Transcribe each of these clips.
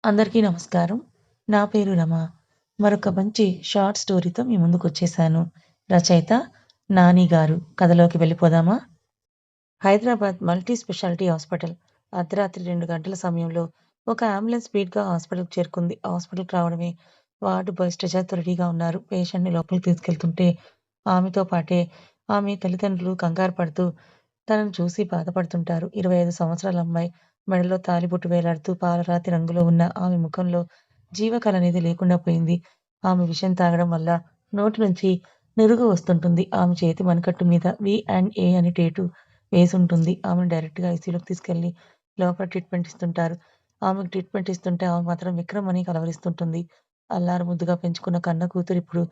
అందరికీ నమస్కారం. నా పేరు రమ. మరొక మంచి షార్ట్ స్టోరీతో మీ ముందుకొచ్చేసాను. రచయిత నాని గారు. కథలోకి వెళ్ళిపోదామా? Hyderabad multi speciality hospital. అర్ధరాత్రి 2 గంటల సమయంలో ఒక అంబులెన్స్ స్పీడ్‌గా హాస్పిటల్‌కి చేరుకుంది. హాస్పిటల్‌కి రావడమే వార్డ్ బాయ్ స్ట్రెచర్‌తో రెడీగా ఉన్నారు. పేషెంట్‌ని లోపలికి తీసుకెళ్తుంటే ఆమెతో పాటే ఆమె తల్లిదండ్రులు కంగారు పడుతూ తనను చూసి బాధపడుతుంటారు. 25 సంవత్సరాల అమ్మాయి. మెడలో తాళిబొట్టు వేలాడుతూ పాలరాతి రంగులో ఉన్న ఆమె ముఖంలో జీవకళనేది లేకుండా పోయింది. ఆమె విషం తాగడం వల్ల నోటి నుంచి నురుగు వస్తుంటుంది. ఆమె చేతి మణికట్టు మీద వి అండ్ ఏ అని టేటు వేసుంటుంది. ఆమెను డైరెక్ట్‌గా ఐసీయూలోకి తీసుకెళ్ళి లోపల ట్రీట్‌మెంట్ ఇస్తుంటారు. ఆమెకు ట్రీట్‌మెంట్ ఇస్తుంటే ఆమె మాత్రం విక్రమ్ అని కలవరిస్తుంటుంది. అల్లారు ముద్దుగా పెంచుకున్న కన్న కూతురు ఇప్పుడు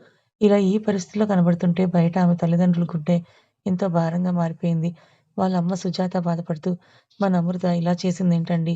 ఇలా ఈ పరిస్థితిలో కనబడుతుంటే బయట ఆమె తల్లిదండ్రుల గుండె ఎంతో భారంగా మారిపోయింది. వాళ్ళ అమ్మ సుజాత బాధపడుతూ, మన అమృత ఇలా చేసిందేంటండి?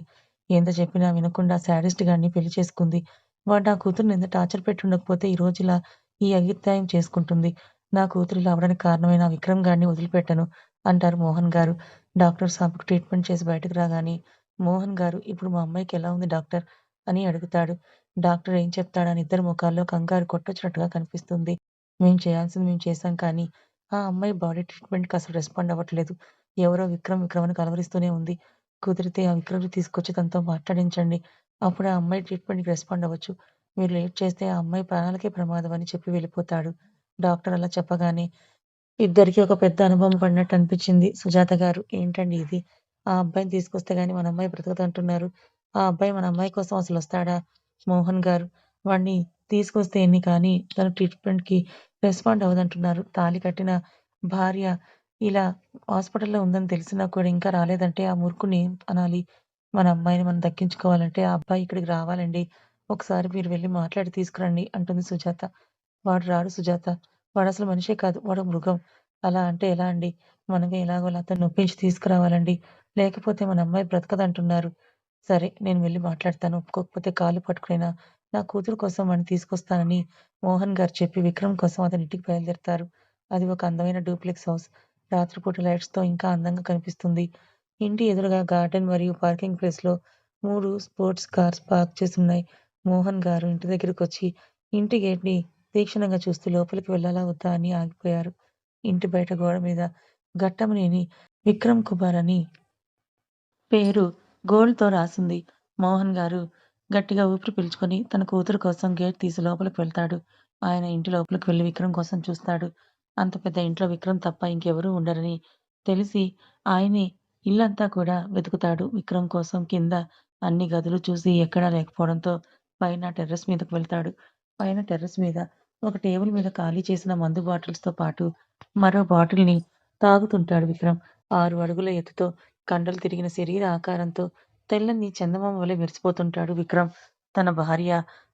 ఎంత చెప్పినా వినకుండా శాడిస్ట్ గాడిని పెళ్లి చేసుకుంది. వాడు నా కూతురిని ఎంత టార్చర్ పెట్టి ఉండకపోతే ఈరోజు ఇలా ఈ అఘాయిత్యం చేసుకుంటుంది. నా కూతురు ఇలా అవ్వడానికి కారణమైన ఆ విక్రమ్ గాడిని వదిలిపెట్టను అంటారు మోహన్ గారు. డాక్టర్స్ ఆమెకు ట్రీట్మెంట్ చేసి బయటకు రాగానే మోహన్ గారు ఇప్పుడు మా అమ్మాయికి ఎలా ఉంది డాక్టర్ అని అడుగుతాడు. డాక్టర్ ఏం చెప్తాడని ఇద్దరి ముఖాల్లో కంగారు కొట్టొచ్చినట్టుగా కనిపిస్తుంది. మేము చేయాల్సింది మేము చేశాం కానీ ఆ అమ్మాయి బాడీ ట్రీట్మెంట్‌కి అసలు రెస్పాండ్ అవ్వట్లేదు. ఎవరో విక్రమ్ విక్రమ్ అని కలవరిస్తూనే ఉంది. కుదిరితే ఆ విక్రమ్‌ని తీసుకొచ్చి తనతో మాట్లాడించండి. అప్పుడు ఆ అమ్మాయి ట్రీట్మెంట్‌కి రెస్పాండ్ అవ్వచ్చు. మీరు లేట్ చేస్తే ఆ అమ్మాయి ప్రాణాలకే ప్రమాదం అని చెప్పి వెళ్ళిపోతాడు. డాక్టర్ అలా చెప్పగానే ఇద్దరికీ ఒక పెద్ద అనుభవం పడినట్టు అనిపించింది. సుజాత గారు ఏంటండి ఇది? ఆ అబ్బాయిని తీసుకొస్తే గాని మన అమ్మాయి బ్రతకదంటున్నారు. ఆ అబ్బాయి మన అమ్మాయి కోసం అసలొస్తాడా? మోహన్ గారు వాడిని తీసుకొస్తే ఎన్ని కానీ తను ట్రీట్మెంట్‌కి రెస్పాండ్ అవ్వదంటున్నారు. తాళి కట్టిన భార్య ఇలా హాస్పిటల్‌లో ఉందని తెలిసినా కూడా ఇంకా రాలేదంటే ఆ మూర్ఖుడిని ఏం అనాలి? మన అమ్మాయిని మనం దక్కించుకోవాలంటే ఆ అబ్బాయి ఇక్కడికి రావాలండి. ఒకసారి మీరు వెళ్లి మాట్లాడి తీసుకురండి అంటుంది సుజాత. వాడు రాడు సుజాత. వాడసలు మనిషే కాదు. వాడో మృగం. అలా అంటే ఎలా అండి? మనమే ఎలాగోలా అతన్ని ఒప్పించి తీసుకురావాలండి. లేకపోతే మన అమ్మాయి బ్రతకదంటున్నారు. సరే నేను వెళ్లి మాట్లాడతాను. ఒప్పుకోకపోతే కాళ్ళు పట్టుకునైనా నా కూతురు కోసం వాడిని తీసుకొస్తానని మోహన్ గారు చెప్పి విక్రమ్ కోసం అతని ఇంటికి బయలుదేరతారు. అది ఒక అందమైన డూప్లెక్స్ హౌస్. రాత్రిపూట లైట్స్‌తో ఇంకా అందంగా కనిపిస్తుంది. ఇంటి ఎదురుగా గార్డెన్ మరియు పార్కింగ్ ప్లేస్‌లో 3 స్పోర్ట్స్ కార్స్ పార్క్ చేసున్నాయి. మోహన్ గారు ఇంటి దగ్గరకొచ్చి ఇంటి గేట్‌ని తీక్షణంగా చూస్తూ లోపలికి వెళ్ళాలా వద్దా అని ఆగిపోయారు. ఇంటి బయట గోడ మీద ఘట్టమనేని విక్రమ్ కుమార్ అని పేరు గోల్డ్‌తో రాసుంది. మోహన్ గారు గట్టిగా ఊపిరి పీల్చుకొని తన కూతురు కోసం గేట్ తీసి లోపలికి వెళ్తాడు. ఆయన ఇంటి లోపలికి వెళ్లి విక్రమ్ కోసం చూస్తాడు. అంత పెద్ద ఇంట్లో విక్రమ్ తప్ప ఇంకెవరూ ఉండరని తెలిసి ఆయనే ఇల్లంతా కూడా వెతుకుతాడు విక్రమ్ కోసం. కింద అన్ని గదులు చూసి ఎక్కడా లేకపోవడంతో పైన టెర్రస్ మీదకు వెళ్తాడు. పైన టెర్రస్ మీద ఒక టేబుల్ మీద ఖాళీ చేసిన మందు బాటిల్స్‌తో పాటు మరో బాటిల్‌ని తాగుతుంటాడు విక్రమ్. 6 అడుగుల ఎత్తుతో కండలు తిరిగిన శరీర ఆకారంతో తెల్లని చందమామ వలె మెరిసిపోతుంటాడు విక్రమ్. తన భార్య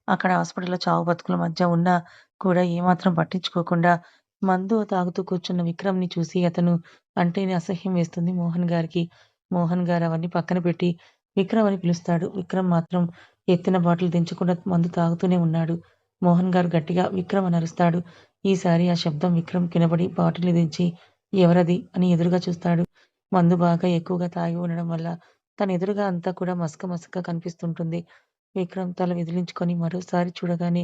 అక్కడ హాస్పిటల్‌లో చావు బతుకుల మధ్య ఉన్నా కూడా ఏమాత్రం పట్టించుకోకుండా మందు తాగుతూ కూర్చున్న విక్రమ్‌ని చూసి అతను అంటేనే అసహ్యం వేస్తుంది మోహన్ గారికి. మోహన్ గారు అవన్నీ పక్కన పెట్టి విక్రమ్ అని పిలుస్తాడు. విక్రమ్ మాత్రం ఎత్తిన బాటిల్ దించకుండా మందు తాగుతూనే ఉన్నాడు. మోహన్ గారు గట్టిగా విక్రమ్ అని అరుస్తాడు. ఈసారి ఆ శబ్దం విక్రమ్‌కి వినబడి బాటిల్‌ని దించి ఎవరది అని ఎదురుగా చూస్తాడు. మందు బాగా ఎక్కువగా తాగి ఉండడం వల్ల తన ఎదురుగా అంతా కూడా మసక మసకగా కనిపిస్తుంటుంది. విక్రమ్ తల విదిలించుకొని మరోసారి చూడగానే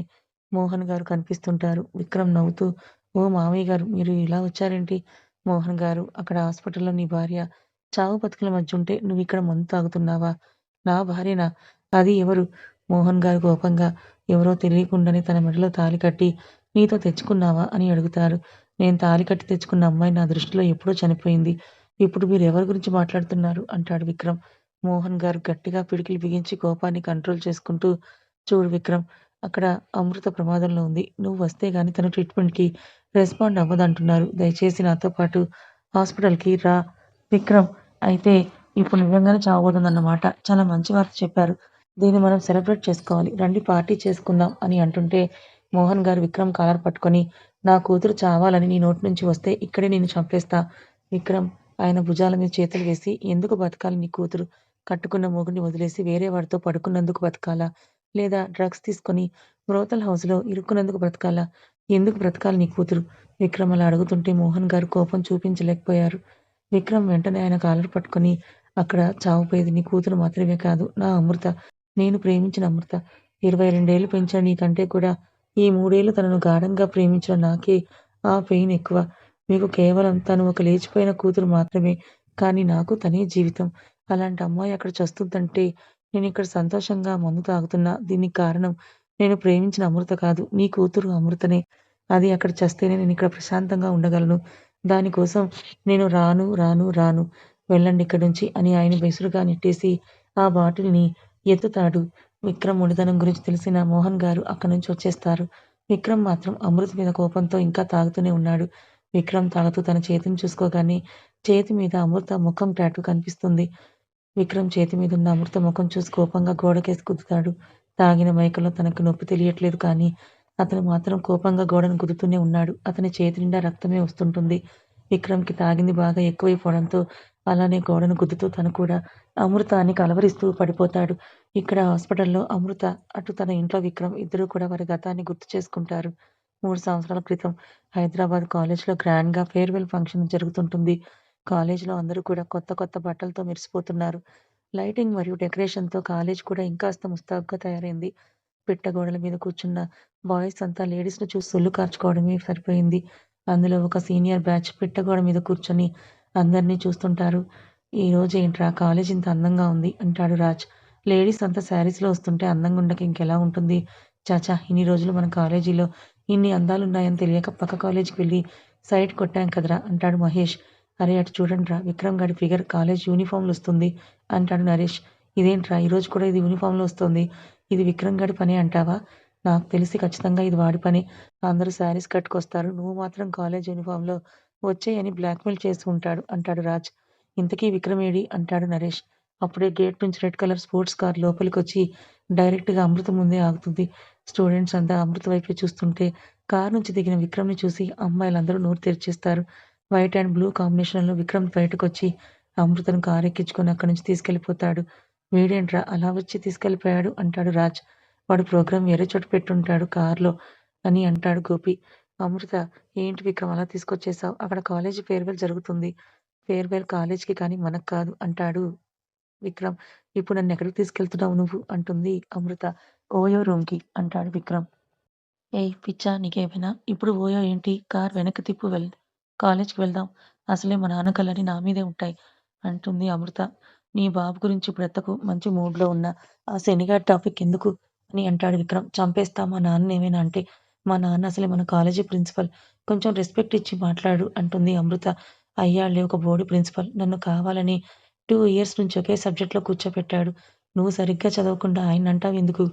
మోహన్ గారు కనిపిస్తుంటారు. విక్రమ్ నవ్వుతూ "ఓ మామయ్య గారు మీరు ఇలా వచ్చారేంటి?" మోహన్ గారు "అక్కడ హాస్పిటల్‌లో నీ భార్య చావు బతుకుల మధ్యుంటే నువ్విక్కడ మందు తాగుతున్నావా? నా భార్యనా? అది ఎవరు?" మోహన్ గారు కోపంగా ఎవరో తెలియకుండానే తన మెడలో తాళి కట్టి "నీతో తెచ్చుకున్నావా?" అని అడుగుతారు. "నేను తాళి కట్టి తెచ్చుకున్న అమ్మాయి నా దృష్టిలో ఎప్పుడో చనిపోయింది. ఇప్పుడు మీరెవరి గురించి మాట్లాడుతున్నారు?" అంటాడు విక్రమ్. మోహన్ గారు గట్టిగా పిడికిలి బిగించి కోపాన్ని కంట్రోల్ చేసుకుంటూ "చూడు విక్రమ్ అక్కడ అమృత ప్రమాదంలో ఉంది. నువ్వు వస్తే గాని తను ట్రీట్మెంట్‌కి రెస్పాండ్ అవ్వదంటున్నారు. దయచేసి నాతో పాటు హాస్పిటల్‌కి రా." విక్రమ్ అయితే ఇప్పుడు నిజంగానే చావబోతుందన్నమాట. చాలా మంచి వార్త చెప్పారు. దీన్ని మనం సెలబ్రేట్ చేసుకోవాలి. రండి పార్టీ చేసుకుందాం అని అంటుంటే మోహన్ గారు విక్రమ్ కాలర్ పట్టుకొని నా కూతురు చావాలని నీ నోటి నుంచి వస్తే ఇక్కడే నిన్ను చంపేస్తా. విక్రమ్ ఆయన భుజాల మీద చేతులు వేసి ఎందుకు బతకాలి నీ కూతురు? కట్టుకున్న మొగుడిని వదిలేసి వేరే వాడితో పడుకున్నందుకు బతకాలా? లేదా డ్రగ్స్ తీసుకొని బ్రోతల్ హౌస్‌లో ఇరుక్కున్నందుకు బ్రతకాలా? ఎందుకు బ్రతకాలి నీ కూతురు? విక్రమ్ అలా అడుగుతుంటే మోహన్ గారు కోపం చూపించలేకపోయారు. విక్రమ్ వెంటనే ఆయన కాలర్ పట్టుకొని అక్కడ చావబోయేది నీ కూతురు మాత్రమే కాదు నా అమృత. నేను ప్రేమించిన అమృత. 22 ఏళ్ళు పెంచిన నీకంటే కూడా ఈ 3 ఏళ్ళు తనను గాఢంగా ప్రేమించిన నాకే ఆ పెయిన్ ఎక్కువ. మీకు కేవలం తను ఒక లేచిపోయిన కూతురు మాత్రమే. కానీ నాకు తనే జీవితం. అలాంటి అమ్మాయి అక్కడ చస్తుందంటే నేనిక్కడ సంతోషంగా మందు తాగుతున్నా. దీనికి కారణం నేను ప్రేమించిన అమృత కాదు. నీ కూతురు అమృతనే. అది అక్కడ చస్తేనే నేనిక్కడ ప్రశాంతంగా ఉండగలను. దానికోసం నేను రాను, రాను, రాను. వెళ్ళండి ఇక్కడి నుంచి అని ఆయన బెసురుగా నెట్టేసి ఆ బాటిల్‌ని ఎత్తుతాడు. విక్రమ్ మొండితనం గురించి తెలిసిన మోహన్ గారు అక్కడి నుంచి వచ్చేస్తారు. విక్రమ్ మాత్రం అమృత్ మీద కోపంతో ఇంకా తాగుతూనే ఉన్నాడు. విక్రమ్ తాగుతూ తన చేతిని చూసుకోగానే చేతి మీద అమృత ముఖం టాటూ కనిపిస్తుంది. విక్రమ్ చేతి మీదున్న అమృత ముఖం చూసి కోపంగా గోడకేసి గుద్దుతాడు. తాగిన మైకంలో తనకు నొప్పి తెలియట్లేదు కానీ అతను మాత్రం కోపంగా గోడను గుద్దుతూనే ఉన్నాడు. అతని చేతి నిండా రక్తమే వస్తుంటుంది. విక్రమ్‌కి తాగింది బాగా ఎక్కువైపోవడంతో అలానే గోడను గుద్దుతూ తను కూడా అమృతాన్ని కలవరిస్తూ పడిపోతాడు. ఇక్కడ హాస్పిటల్‌లో అమృత, అటు తన ఇంట్లో విక్రమ్ ఇద్దరూ కూడా వారి గతాన్ని గుర్తు చేసుకుంటారు. 3 సంవత్సరాల క్రితం హైదరాబాద్ కాలేజ్‌లో గ్రాండ్‌గా ఫేర్‌వెల్ ఫంక్షన్ జరుగుతుంటుంది. కాలేజ్‌లో అందరూ కూడా కొత్త కొత్త బట్టలతో మెరిసిపోతున్నారు. లైటింగ్ మరియు డెకరేషన్‌తో కాలేజ్ కూడా ఇంకాస్త ముస్తాబుగా తయారైంది. పిట్టగోడల మీద కూర్చున్న బాయ్స్ అంతా లేడీస్‌ని చూసి సొల్లు కార్చుకోవడమే సరిపోయింది. అందులో ఒక సీనియర్ బ్యాచ్ పిట్టగోడ మీద కూర్చొని అందరిని చూస్తుంటారు. "ఈరోజు ఏంట్రా కాలేజ్ ఇంత అందంగా ఉంది" అంటాడు రాజ్. లేడీస్ అంతా శారీస్‌లో వస్తుంటే అందంగా ఉండక ఇంకెలా ఉంటుంది? ఛ! ఇన్ని రోజులు మన కాలేజీలో ఇన్ని అందాలున్నాయని తెలియక పక్క కాలేజ్‌కి వెళ్లి సైట్ కొట్టాం కదరా! అంటాడు మహేష్. అరే అటు చూడండ్రా విక్రమ్ గాడి ఫిగర్ కాలేజ్ యూనిఫార్మ్‌లో వస్తుంది అంటాడు నరేష్. ఇదేంట్రా ఈరోజు కూడా ఇది యూనిఫార్మ్‌లో వస్తోంది. ఇది విక్రమ్ గాడి పనే అంటావా? నాకు తెలిసి ఖచ్చితంగా ఇది వాడి పనే. అందరూ శారీస్ కట్టుకొస్తారు. నువ్వు మాత్రం కాలేజ్ యూనిఫార్మ్‌లో వచ్చెయని బ్లాక్‌మెయిల్ చేసి ఉంటాడు అంటాడు రాజ్. ఇంతకీ విక్రమ్ ఏడి? అంటాడు నరేష్. అప్పుడే గేట్ నుంచి రెడ్ కలర్ స్పోర్ట్స్ కార్ లోపలికొచ్చి డైరెక్ట్‌గా అమృత ముందే ఆగుతుంది. స్టూడెంట్స్ అంతా అమృత వైపే చూస్తుంటే కారు నుంచి దిగిన విక్రమ్‌ని చూసి అమ్మాయిలందరూ నోరు తెరిచేస్తారు. వైట్ అండ్ బ్లూ కాంబినేషన్‌లో విక్రమ్ బయటకొచ్చి అమృతను కారెక్కించుకొని అక్కడి నుంచి తీసుకెళ్ళిపోతాడు. వీడేంట్రా అలా వచ్చి తీసుకెళ్ళిపోయాడు అంటాడు రాజ్. వాడు ప్రోగ్రామ్ వేరే చోట పెట్టుంటాడు కార్‌లో అని అంటాడు గోపి. అమృత ఏంటి విక్రమ్ అలా తీసుకొచ్చేసావు? అక్కడ కాలేజీ ఫేర్‌వెల్ జరుగుతుంది. ఫేర్‌వెల్ కాలేజ్‌కి కానీ మనకు కాదు అంటాడు విక్రమ్. ఇప్పుడు నన్నెక్కడికి తీసుకెళ్తున్నావు నువ్వు? అంటుంది అమృత. ఓయో రూమ్‌కి అంటాడు విక్రమ్. ఏయ్! పిచ్చా నీకేమైనా? ఇప్పుడు ఓయో ఏంటి? కార్ వెనక్కి తిప్పు కాలేజ్‌కి వెళ్దాం. అసలే మా నాన్న కళ్ళన్నీ నా మీదే ఉంటాయి అంటుంది అమృత. నీ బాబు గురించి ఇప్పుడెత్తకు. మంచి మూడ్‌లో ఉన్నా. ఆ శనిగాడి టాపిక్ ఎందుకు? అని అంటాడు విక్రమ్. చంపేస్తా మా నాన్ననేమైనా అంటే. మా నాన్న అసలే మన కాలేజీ ప్రిన్సిపల్. కొంచెం రెస్పెక్ట్ ఇచ్చి మాట్లాడు అంటుంది అమృత. అయ్యాడులే ఒక బోడి ప్రిన్సిపల్. నన్ను కావాలని 2 ఇయర్స్ నుంచి ఒకే సబ్జెక్ట్‌లో కూర్చోపెట్టాడు. నువ్వు సరిగ్గా చదవకుండా ఆయన్నంటావెందుకు?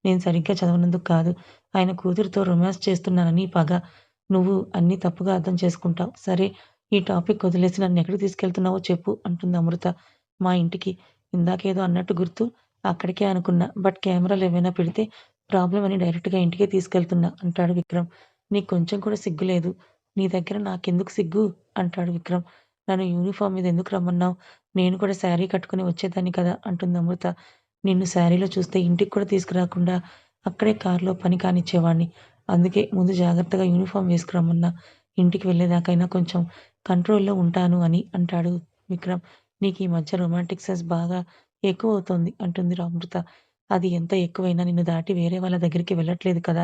నేను సరిగ్గా చదవనందుకు కాదు. ఆయన కూతురితో రొమాన్స్ చేస్తున్నానని పగ. నువ్వు అన్నీ తప్పుగా అర్థం చేసుకుంటావు. సరే ఈ టాపిక్ వదిలేసి నన్నెక్కడికి తీసుకెళ్తున్నావో చెప్పు అంటుంది అమృత. మా ఇంటికి. ఇందాకేదో అన్నట్టు గుర్తు. అక్కడికే అనుకున్నా. బట్ కెమెరాలేమైనా పెడితే ప్రాబ్లమ్ అని డైరెక్ట్‌గా ఇంటికే తీసుకెళ్తున్నా అంటాడు విక్రమ్. నీకు కొంచెం కూడా సిగ్గు లేదు. నీ దగ్గర నాకెందుకు సిగ్గు? అంటాడు విక్రమ్. నన్ను యూనిఫార్మ్ మీద ఎందుకు రమ్మన్నావు? నేను కూడా శారీ కట్టుకొని వచ్చేదాన్ని కదా! అంటుంది అమృత. నిన్ను శారీలో చూస్తే ఇంటికి కూడా తీసుకురాకుండా అక్కడే కార్‌లో పని కానిచ్చేవాడిని. అందుకే ముందు జాగ్రత్తగా యూనిఫార్మ్ వేసుకురమ్మన్నా. ఇంటికి వెళ్ళేదాకైనా కొంచెం కంట్రోల్‌లో ఉంటాను అని అంటాడు విక్రమ్. నీకీ మధ్య రొమాంటిక్ సెన్స్ బాగా ఎక్కువవుతోంది అంటుంది అమృత. అది ఎంత ఎక్కువైనా నిన్ను దాటి వేరే వాళ్ళ దగ్గరికి వెళ్ళట్లేదు కదా!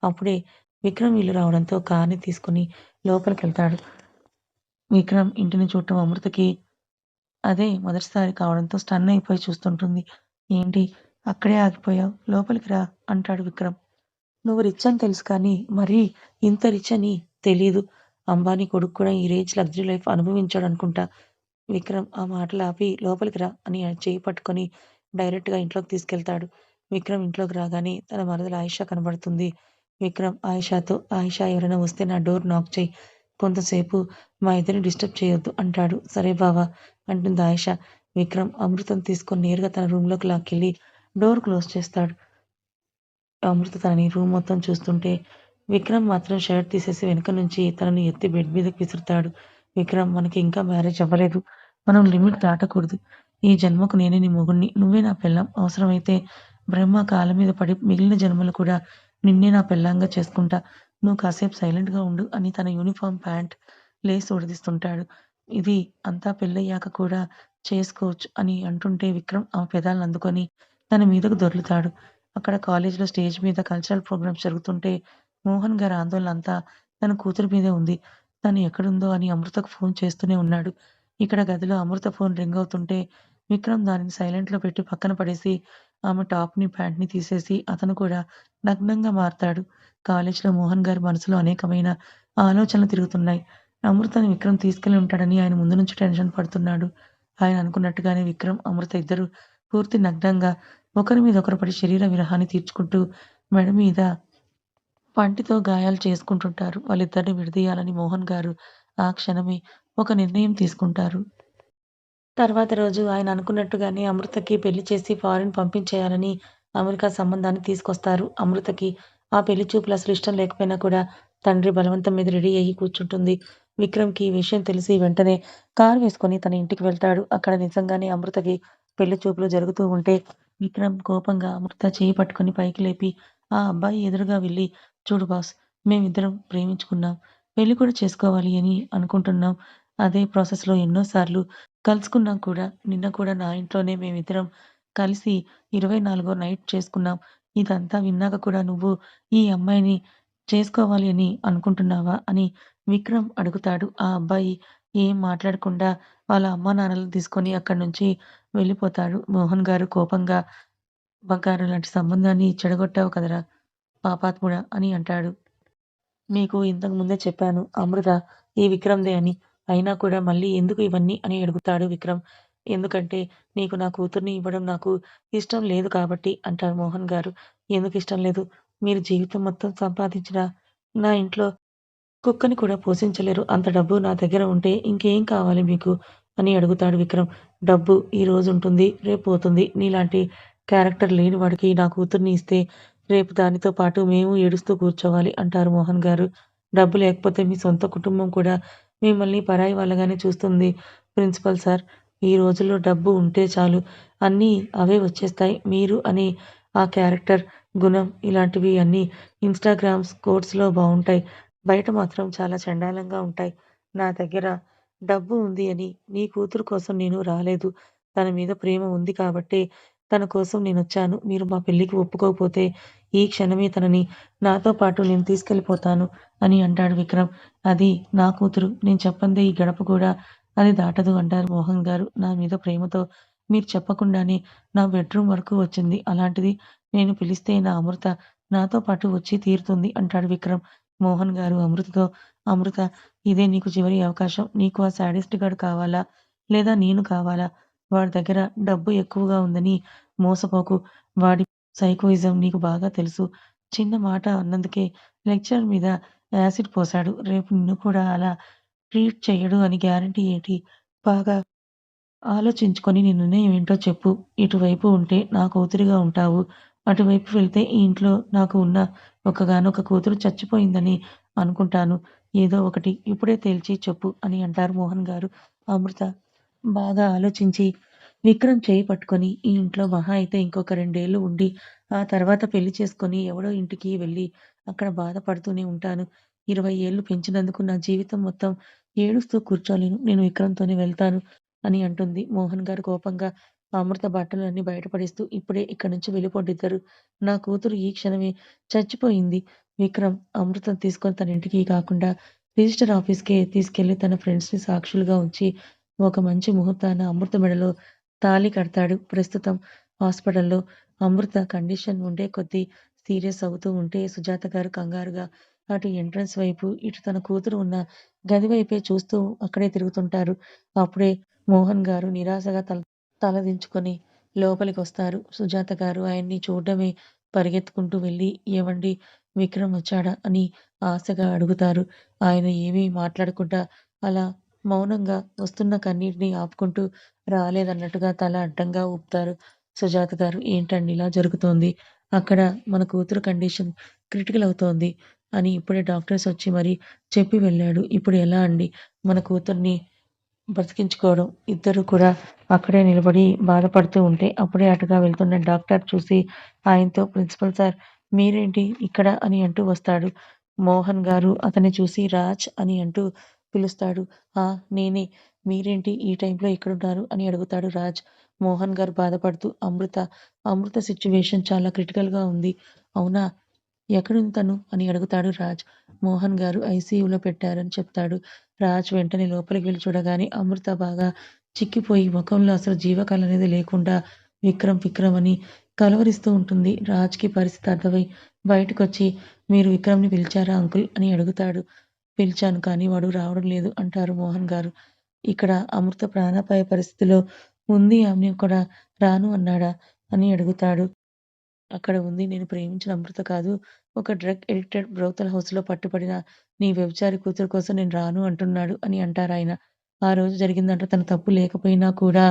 అప్పుడే విక్రమ్ ఇల్లు రావడంతో కార్‌ని తీసుకొని లోపలికెళ్తాడు. విక్రమ్ ఇంటిని చూడటం అమృతకి అదే మొదటిసారి కావడంతో స్టన్ అయిపోయి చూస్తుంటుంది. ఏంటి అక్కడే ఆగిపోయావు? లోపలికి రా అంటాడు విక్రమ్. నువ్వు రిచ్ అని తెలుసు కానీ మరీ ఇంత రిచ్ అని తెలీదు. అంబానీ కొడుకు కూడా ఈ రేంజ్ లగ్జరీ లైఫ్ అనుభవించాడనుకుంటా. విక్రమ్ ఆ మాటలు ఆపి లోపలికి రా అని ఆయన చెయ్యి పట్టుకొని డైరెక్ట్‌గా ఇంట్లోకి తీసుకెళ్తాడు. విక్రమ్ ఇంట్లోకి రాగానే తన మరదలు ఆయిషా కనబడుతుంది. విక్రమ్ ఆయిషాతో ఆయిషా ఎవరైనా వస్తే నా డోర్ నాక్ చెయి. కొంతసేపు మా ఇద్దరిని డిస్టర్బ్ చేయొద్దు అంటాడు. సరే బావ అంటుంది ఆయిషా. విక్రమ్ అమృతం తీసుకొని నేరుగా తన రూమ్‌లోకి లాక్కెళ్ళి డోర్ క్లోజ్ చేస్తాడు. అమృత తనని రూమ్ మొత్తం చూస్తుంటే, విక్రమ్ మాత్రం షర్ట్ తీసేసి వెనక నుంచి తనని ఎత్తి బెడ్ మీదకి విసురుతాడు. విక్రమ్ మనకి ఇంకా మ్యారేజ్ అవ్వలేదు. మనం లిమిట్ దాటకూడదు. ఈ జన్మకు నేనే నీ మొగుడిని. నువ్వే నా పెళ్ళాం. అవసరమైతే బ్రహ్మ కాళ్ళ మీద పడి మిగిలిన జన్మలు కూడా నిన్నే నా పెళ్ళాంగా చేసుకుంటా. నువ్వు కాసేపు సైలెంట్‌గా ఉండు అని తన యూనిఫార్మ్ ప్యాంట్ లేసి ఊడదీస్తుంటాడు. ఇది అంతా పెళ్ళయ్యాక కూడా చేసుకోవచ్చు అని అంటుంటే విక్రమ్ ఆమె పెదాలను అందుకొని తన మీదకు దొర్లుతాడు. అక్కడ కాలేజ్‌లో స్టేజ్ మీద కల్చరల్ ప్రోగ్రామ్స్ జరుగుతుంటే మోహన్ గారి ఆందోళన అంతా తన కూతురి మీదే ఉంది. తను ఎక్కడుందో అని అమృతకు ఫోన్ చేస్తూనే ఉన్నాడు. ఇక్కడ గదిలో అమృత ఫోన్ రింగ్ అవుతుంటే విక్రమ్ దానిని సైలెంట్‌లో పెట్టి పక్కన పడేసి ఆమె టాప్‌ని, ప్యాంట్‌ని తీసేసి అతను కూడా నగ్నంగా మారతాడు. కాలేజ్‌లో మోహన్ గారి మనసులో అనేకమైన ఆలోచనలు తిరుగుతున్నాయి. అమృతని విక్రమ్ తీసుకెళ్ళి ఉంటాడని ఆయన ముందు నుంచి టెన్షన్ పడుతున్నాడు. ఆయన అనుకున్నట్టుగానే విక్రమ్, అమృత ఇద్దరు పూర్తి నగ్నంగా ఒకరి మీద ఒకరు పడి శరీర విరహాన్ని తీర్చుకుంటూ మెడ మీద పంటితో గాయాలు చేసుకుంటుంటారు. వాళ్ళిద్దరిని విడదీయాలని మోహన్ గారు ఆ క్షణమే ఒక నిర్ణయం తీసుకుంటారు. తర్వాత రోజు ఆయన అనుకున్నట్టుగానే అమృతకి పెళ్లి చేసి ఫారిన్ పంపించేయాలని అమెరికా సంబంధాన్ని తీసుకొస్తారు. అమృతకి ఆ పెళ్లి చూపులు అసలు ఇష్టం లేకపోయినా కూడా తండ్రి బలవంతం మీద రెడీ అయ్యి కూర్చుంటుంది. విక్రమ్‌కి ఈ విషయం తెలిసి వెంటనే కారు వేసుకొని తన ఇంటికి వెళ్తాడు. అక్కడ నిజంగానే అమృతకి పెళ్లి చూపులు జరుగుతూ ఉంటే విక్రమ్ కోపంగా అమృత చెయ్యి పట్టుకొని పైకి లేపి ఆ అబ్బాయి ఎదురుగా వెళ్లి చూడు బాస్ మేమిద్దరం ప్రేమించుకున్నాం. పెళ్లి కూడా చేసుకోవాలి అని అనుకుంటున్నాం. అదే ప్రాసెస్‌లో ఎన్నో సార్లు కలుసుకున్నాం కూడా. నిన్న కూడా నా ఇంట్లోనే మేమిద్దరం కలిసి 24 నైట్ చేసుకున్నాం. ఇదంతా విన్నాక కూడా నువ్వు ఈ అమ్మాయిని చేసుకోవాలి అని అనుకుంటున్నావా? అని విక్రమ్ అడుగుతాడు. ఆ అబ్బాయి ఏం మాట్లాడకుండా వాళ్ళ అమ్మానాన్నలని తీసుకొని అక్కడి నుంచి వెళ్ళిపోతాడు. మోహన్ గారు కోపంగా "బంగారం లాంటి సంబంధాన్ని చెడగొట్టావు కదరా పాపాత్ముడా" అని అంటాడు. మీకు ఇంతకు ముందే చెప్పాను అమృత ఈ విక్రమ్‌దే అని. అయినా కూడా మళ్ళీ ఎందుకు ఇవన్నీ అని అడుగుతాడు విక్రమ్. ఎందుకంటే నీకు నా కూతుర్ని ఇవ్వడం నాకు ఇష్టం లేదు కాబట్టి అంటారు మోహన్ గారు. ఎందుకిష్టం లేదు? మీరు జీవితం మొత్తం సంపాదించినా నా ఇంట్లో కుక్కని కూడా పోషించలేరు. అంత డబ్బు నా దగ్గర ఉంటే ఇంకేం కావాలి మీకు? అని అడుగుతాడు విక్రమ్. డబ్బు ఈరోజుంటుంది, రేపు పోతుంది. నీలాంటి క్యారెక్టర్ లేని వాడికి నా కూతుర్ని ఇస్తే రేపు దానితో పాటు మేము ఏడుస్తూ కూర్చోవాలి అంటారు మోహన్ గారు. డబ్బు లేకపోతే మీ సొంత కుటుంబం కూడా మిమ్మల్ని పరాయి వాళ్ళగానే చూస్తుంది ప్రిన్సిపల్ సార్. ఈ రోజుల్లో డబ్బు ఉంటే చాలు అన్నీ అవే వచ్చేస్తాయి. మీరు అనే ఆ క్యారెక్టర్, గుణం ఇలాంటివి అన్నీ ఇన్‌స్టాగ్రామ్స్, కోట్స్‌లో బావుంటాయి. బయట మాత్రం చాలా చెండాలంగా ఉంటాయి. నా దగ్గర డబ్బు ఉంది అని నీ కూతురు కోసం నేను రాలేదు. తన మీద ప్రేమ ఉంది కాబట్టే తన కోసం నేనొచ్చాను. మీరు మా పెళ్ళికి ఒప్పుకోకపోతే ఈ క్షణమే తనని నాతో పాటు నేను తీసుకెళ్ళిపోతాను అని అంటాడు విక్రమ్. అది నా కూతురు. నేను చెప్పందే ఈ గడప కూడా అది దాటదు అంటారు మోహన్ గారు. నా మీద ప్రేమతో మీరు చెప్పకుండానే నా బెడ్‌రూమ్ వరకు వచ్చింది. అలాంటిది నేను పిలిస్తే నా అమృత నాతో పాటు వచ్చి తీరుతుంది అంటాడు విక్రమ్. మోహన్ గారు అమృతతో "అమృత ఇదే నీకు చివరి అవకాశం. నీకు ఆ శాడిస్ట్ గాడు కావాలా? లేదా నేను కావాలా? వాడి దగ్గర డబ్బు ఎక్కువగా ఉందని మోసపోకు. వాడి సైకోయిజం నీకు బాగా తెలుసు. చిన్న మాట అన్నందుకే లెక్చరర్ మీద యాసిడ్ పోశాడు. రేపు నిన్ను కూడా అలా ట్రీట్ చెయ్యడు అని గ్యారంటీ ఏంటి? బాగా ఆలోచించుకొని నీ నిర్ణయం ఏంటో చెప్పు. ఇటువైపు ఉంటే నా కూతురిగా ఉంటావు. అటువైపు వెళ్తే ఈ ఇంట్లో నాకు ఉన్న ఒక్కగానొక్క కూతురు చచ్చిపోయిందని అనుకుంటాను. ఏదో ఒకటి ఇప్పుడే తేల్చి చెప్పు అని అంటారు మోహన్ గారు. అమృత బాగా ఆలోచించి విక్రమ్ చేయి పట్టుకొని ఈ ఇంట్లో మహా అయితే ఇంకొక 2 ఏళ్ళు ఉండి, ఆ తర్వాత పెళ్లి చేసుకొని ఎవడో ఇంటికి వెళ్ళి అక్కడ బాధపడుతూనే ఉంటాను. 20 ఏళ్ళు పెంచినందుకు నా జీవితం మొత్తం ఏడుస్తూ కూర్చోలేను. నేను విక్రమ్‌తోనే వెళ్తాను అని అంటుంది. మోహన్ గారు కోపంగా అమృత బట్టలన్నీ బయటపడేస్తూ ఇప్పుడే ఇక్కడి నుంచి వెళ్ళిపోండి ఇద్దరు. నా కూతురు ఈ క్షణమే చచ్చిపోయింది. విక్రమ్ అమృతను తీసుకొని తన ఇంటికి కాకుండా రిజిస్టర్ ఆఫీస్‌కే తీసుకెళ్ళి తన ఫ్రెండ్స్‌ని సాక్షులుగా ఉంచి ఒక మంచి ముహూర్తాన అమృత మెడలో తాళి కడతాడు. ప్రస్తుతం హాస్పిటల్‌లో అమృత కండిషన్ ఉండే కొద్దీ సీరియస్ అవుతూ ఉంటే సుజాత గారు కంగారుగా అటు ఎంట్రన్స్ వైపు, ఇటు తన కూతురు ఉన్న గది వైపే చూస్తూ అక్కడే తిరుగుతుంటారు. అప్పుడే మోహన్ గారు నిరాశగా తలదించుకొని లోపలికొస్తారు. సుజాత గారు ఆయన్ని చూడడమే పరిగెత్తుకుంటూ వెళ్లి "ఏవండీ విక్రమ్ వచ్చాడా?" అని ఆశగా అడుగుతారు. ఆయన ఏమీ మాట్లాడకుండా అలా మౌనంగా వస్తున్న కన్నీటిని ఆపుకుంటూ రాలేదన్నట్టుగా తల అడ్డంగా ఊపుతారు. సుజాత గారు "ఏంటండి ఇలా జరుగుతోంది? అక్కడ మన కూతురు కండిషన్ క్రిటికల్ అవుతోంది అని ఇప్పుడే డాక్టర్స్ వచ్చి మరి చెప్పి వెళ్ళాడు. ఇప్పుడు ఎలా అండి మన కూతుర్ని బ్రతికించుకోవడం?" ఇద్దరు కూడా అక్కడే నిలబడి బాధపడుతూ ఉంటే అప్పుడే అటుగా వెళ్తున్న డాక్టర్ చూసి ఆయనతో "ప్రిన్సిపల్ సార్ మీరేంటి ఇక్కడ?" అని అంటూ వస్తాడు. మోహన్ గారు అతన్ని చూసి రాజ్ అని అంటూ పిలుస్తాడు. "ఆ! నేనే. మీరేంటి ఈ టైంలో ఎక్కడున్నారు అని అడుగుతాడు రాజ్. మోహన్ గారు బాధపడుతూ అమృత సిట్యుయేషన్ చాలా క్రిటికల్‌గా ఉంది. అవునా? ఎక్కడుంది తను? అని అడుగుతాడు రాజ్. మోహన్ గారు ఐసీయూలో పెట్టారని చెప్తాడు. రాజ్ వెంటనే లోపలికి వెళ్లి చూడగానే అమృత బాగా చిక్కిపోయి మొఖంలో అసలు జీవకళనేది లేకుండా విక్రమ్ విక్రమ్ అని కలవరిస్తూ ఉంటుంది. రాజ్‌కి పరిస్థితి అర్థమై బయటకొచ్చి మీరు విక్రమ్‌ని పిలిచారా అంకుల్ అని అడుగుతాడు. పిలిచాను కానీ వాడు రావడం లేదు అంటారు మోహన్ గారు. ఇక్కడ అమృత ప్రాణాపాయ పరిస్థితిలో ఉంది. ఆమెను కూడా రాను అన్నాడా? అని అడుగుతాడు. అక్కడ ఉంది నేను ప్రేమించిన అమృత కాదు. ఒక డ్రగ్ ఎడిక్టెడ్ బ్రోతల్ హౌస్‌లో పట్టుబడిన నీ వ్యభిచారి కూతురు కోసం నేను రాను అంటున్నాడు అని అంటారాయన. ఆ రోజు జరిగిన దాంట్లో తన తప్పు లేకపోయినా కూడా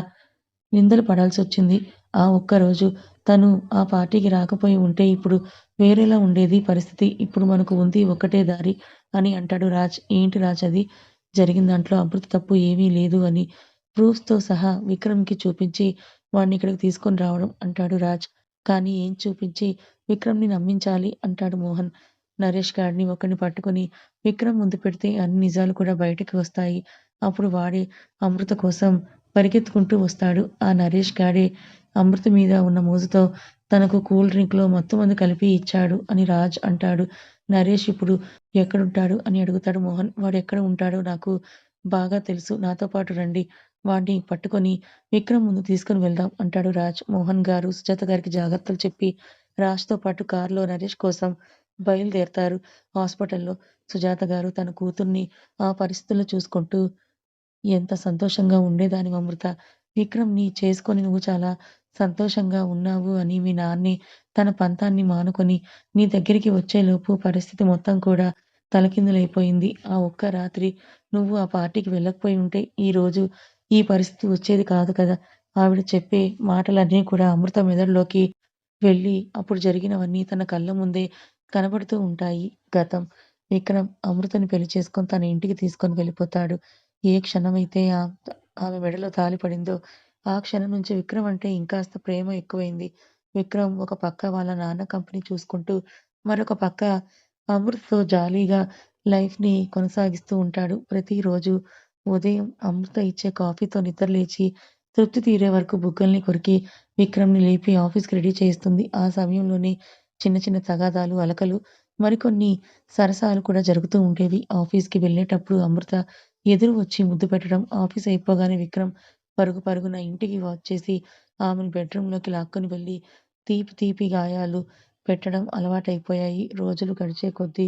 నిందలు పడాల్సొచ్చింది. ఆ ఒక్కరోజు తను ఆ పార్టీకి రాకపోయి ఉంటే ఇప్పుడు వేరేలా ఉండేది పరిస్థితి. ఇప్పుడు మనకు ఉంది ఒక్కటే దారి అని అంటాడు రాజ్. ఏంటి రాజ్ అది? జరిగిన దాంట్లో అమృత తప్పు ఏమీ లేదు అని ప్రూఫ్స్‌తో సహా విక్రమ్‌కి చూపించి వాడిని ఇక్కడికి తీసుకొని రావడం అంటాడు రాజ్. కానీ ఏం చూపించి విక్రమ్‌ని నమ్మించాలి అంటాడు మోహన్. నరేష్ గాడిని ఒకడిని పట్టుకొని విక్రమ్ ముందు పెడితే అన్ని నిజాలు కూడా బయటకి వస్తాయి. అప్పుడు వాడే అమృత కోసం పరిగెత్తుకుంటూ వస్తాడు. ఆ నరేష్ గాడే అమృత మీద ఉన్న మోజుతో తనకు కూల్ డ్రింక్‌లో మత్తుమందు కలిపి ఇచ్చాడు అని రాజ్ అంటాడు. నరేష్ ఇప్పుడు ఎక్కడుంటాడు అని అడుగుతాడు మోహన్. వాడెక్కడ ఉంటాడో నాకు బాగా తెలుసు. నాతో పాటు రండి. వాడిని పట్టుకొని విక్రమ్ ముందు తీసుకొని వెళ్దాం అంటాడు రాజ్. మోహన్ గారు సుజాత గారికి జాగ్రత్తలు చెప్పి రాజ్‌తో పాటు కారులో నరేష్ కోసం బయలుదేరతారు. హాస్పిటల్‌లో సుజాత గారు తన కూతుర్ని ఆ పరిస్థితుల్లో చూసుకుంటూ ఎంత సంతోషంగా ఉండేదానివి అమృత. విక్రమ్‌ని చేసుకొని నువ్వు చాలా సంతోషంగా ఉన్నావు అని మీ నాన్నే తన పంతాన్ని మానుకొని నీ దగ్గరికి వచ్చేలోపు పరిస్థితి మొత్తం కూడా తలకిందులైపోయింది. ఆ ఒక్క రాత్రి నువ్వు ఆ పార్టీకి వెళ్ళకపోయి ఉంటే ఈరోజు ఈ పరిస్థితి వచ్చేది కాదు కదా! ఆవిడ చెప్పే మాటలన్నీ కూడా అమృత మెదడులోకి వెళ్ళి అప్పుడు జరిగినవన్నీ తన కళ్ళ ముందే కనబడుతూ ఉంటాయి. గతం. విక్రమ్ అమృతని పెళ్లి చేసుకొని తన ఇంటికి తీసుకొని వెళ్ళిపోతాడు. ఏ క్షణమైతే ఆమె మెడలో తాళి పడిందో, ఆ క్షణం నుంచి విక్రమ్ అంటే ఇంకాస్త ప్రేమ ఎక్కువైంది. విక్రమ్ ఒక పక్క వాళ్ళ నాన్న కంపెనీ చూసుకుంటూ, మరొక పక్క అమృతతో జాలీగా లైఫ్‌ని కొనసాగిస్తూ ఉంటాడు. ప్రతిరోజు ఉదయం అమృత ఇచ్చే కాఫీతో నిద్రలేచి, తృప్తి తీరే వరకు బుగ్గల్ని కొరికి, విక్రమ్‌ని లేపి ఆఫీస్‌కి రెడీ చేస్తుంది. ఆ సమయంలోనే చిన్న చిన్న తగాదాలు, అలకలు, మరికొన్ని సరసాలు కూడా జరుగుతూ ఉండేవి. ఆఫీస్‌కి వెళ్ళేటప్పుడు అమృత ఎదురు వచ్చి ముద్దు పెట్టడం, ఆఫీస్ అయిపోగానే విక్రమ్ పరుగు పరుగున ఇంటికి వచ్చేసి ఆమెను బెడ్‌రూమ్‌లోకి లాక్కొని వెళ్ళి తీపి తీపి గాయాలు పెట్టడం అలవాటైపోయాయి. రోజులు గడిచే కొద్దీ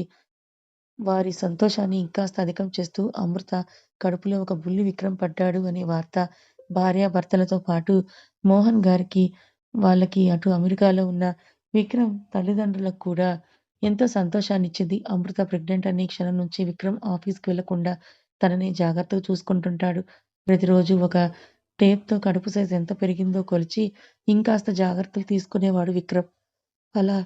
వారి సంతోషాన్ని ఇంకాస్త అధికం చేస్తూ అమృత కడుపులో ఒక బుల్లి విక్రమ్ పడ్డాడు అనే వార్త భార్యాభర్తలతో పాటు మోహన్ గారికి, వాళ్ళకి అటు అమెరికాలో ఉన్న విక్రమ్ తల్లిదండ్రులకు కూడా ఎంతో సంతోషాన్నిచ్చింది. అమృత ప్రెగ్నెంట్ అనే క్షణం నుంచి విక్రమ్ ఆఫీస్‌కి వెళ్ళకుండా తనని జాగ్రత్తగా చూసుకుంటుంటాడు. ప్రతిరోజు ఒక టేప్‌తో కడుపు సైజ్ ఎంత పెరిగిందో కొలిచి ఇంకాస్త జాగ్రత్తలు తీసుకునేవాడు విక్రమ్. అలా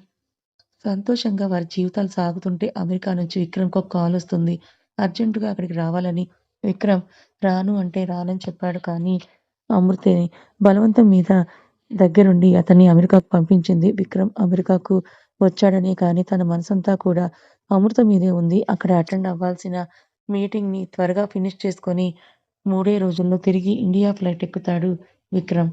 సంతోషంగా వారి జీవితాలు సాగుతుంటే అమెరికా నుంచి విక్రమ్‌కి ఒక కాలొస్తుంది. అర్జెంట్‌గా అక్కడికి రావాలని. విక్రమ్ రాను అంటే రానని చెప్పాడు. కానీ అమృతని బలవంతం మీద దగ్గరుండి అతన్ని అమెరికాకు పంపించింది. విక్రమ్ అమెరికాకు వచ్చాడనే కానీ తన మనసంతా కూడా అమృత మీదే ఉంది. అక్కడ అటెండ్ అవ్వాల్సిన మీటింగ్‌ని త్వరగా ఫినిష్ చేసుకొని 3 రోజుల్లో తిరిగి ఇండియా ఫ్లైట్ ఎక్కుతాడు విక్రమ్.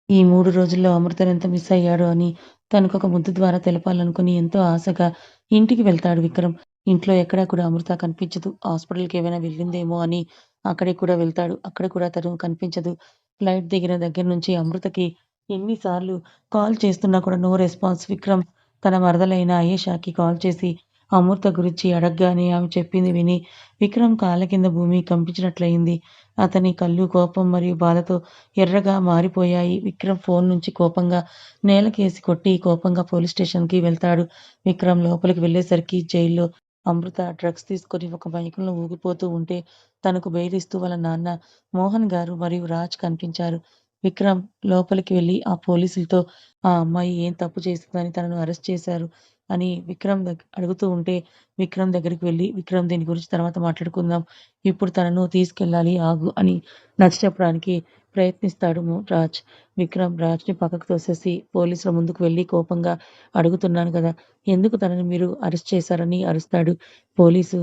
ఈ 3 రోజుల్లో అమృతనెంత మిస్ అయ్యాడో అని తనకొక ముద్దు ద్వారా తెలపాలనుకుని ఎంతో ఆశగా ఇంటికి వెళ్తాడు విక్రమ్. ఇంట్లో ఎక్కడా కూడా అమృత కనిపించదు. హాస్పిటల్‌కి ఏమైనా వెళ్ళిందేమో అని అక్కడికి కూడా వెళ్తాడు. అక్కడ కూడా తను కనిపించదు. ఫ్లైట్ దిగిన దగ్గర నుంచి అమృతకి ఎన్ని సార్లు కాల్ చేస్తున్నా కూడా నో రెస్పాన్స్. విక్రమ్ తన మరదలైన అయేషాకి కాల్ చేసి అమృత గురించి అడగగానే ఆమె చెప్పింది విని విక్రమ్ కాళ్ళ కింద భూమి కంపించినట్లయింది. అతని కళ్ళు కోపం మరియు బాధతో ఎర్రగా మారిపోయాయి. విక్రమ్ ఫోన్ నుంచి కోపంగా నేలకేసి కొట్టి కోపంగా పోలీస్ స్టేషన్‌కి వెళ్తాడు. విక్రమ్ లోపలికి వెళ్ళేసరికి జైల్‌లో అమృత డ్రగ్స్ తీసుకొని ఒక మైకంలో ఊగిపోతూ ఉంటే తనకు బెయిల్ ఇస్తూ వాళ్ళ నాన్న మోహన్ గారు మరియు రాజ్ కనిపించారు. విక్రమ్ లోపలికి వెళ్లి ఆ పోలీసులతో ఆ అమ్మాయి ఏం తప్పు చేసిందని తనను అరెస్ట్ చేశారు అని విక్రమ్ అడుగుతూ ఉంటే విక్రమ్ దగ్గరికి వెళ్లి విక్రమ్ దీని గురించి తర్వాత మాట్లాడుకుందాం. ఇప్పుడు తనను తీసుకెళ్ళాలి ఆగు అని నచ్చచెప్పడానికి ప్రయత్నిస్తాడు రాజ్. విక్రమ్ రాజ్‌ని పక్కకు తోసేసి పోలీసుల ముందుకు వెళ్లి కోపంగా అడుగుతున్నాను గదా! ఎందుకు తనని మీరు అరెస్ట్ చేశారని అరుస్తాడు. పోలీసు